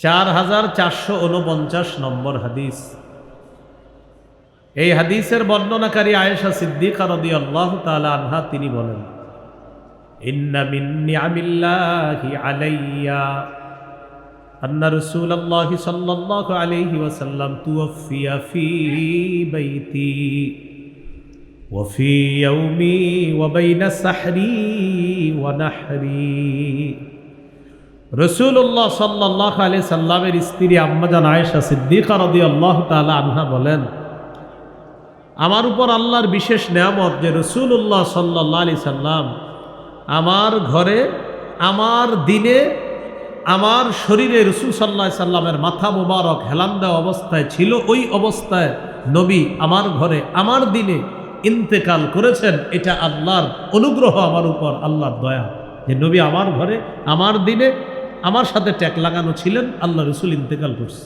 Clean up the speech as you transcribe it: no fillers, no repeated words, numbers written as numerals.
4449 নম্বর হাদিস। এই হাদিসের বর্ণনাকারী আয়েশা সিদ্দিকা রাদিয়াল্লাহু তাআলা আনহা তিনি বলেন, ইন্না মিন নিআমিল্লাহি আলাইয়া আন্না রাসূলুল্লাহি সাল্লাল্লাহু আলাইহি ওয়াসাল্লাম তুওফিয়া ফি বাইতি ওয়া ফি ইয়াউমি ওয়া বাইনা সাহরি ওয়া নাহরি। রাসূলুল্লাহ সাল্লাল্লাহু আলাইহি সাল্লামের স্ত্রী আম্মাজান আয়েশা সিদ্দিকা রাদিয়াল্লাহু তাআলা আনহা বলেন, আমার উপর আল্লাহর বিশেষ নেয়ামত যে রাসূলুল্লাহ সাল্লাল্লাহু আলাইহি সাল্লাম আমার ঘরে, আমার দিনে, আমার শরীরে রাসূল সাল্লাল্লাহু আলাইহি সাল্লামের মাথা মোবারক হেলান দেওয়া অবস্থায় ছিল। ওই অবস্থায় নবী আমার ঘরে, আমার দিনে ইন্তেকাল করেছেন। এটা আল্লাহর অনুগ্রহ আমার উপর, আল্লাহর দয়া যে নবী আমার ঘরে, আমার দিনে আমার সাথে ট্যাগ লাগানো ছিলেন, আল্লাহ রাসূল ইন্তেকাল করছে।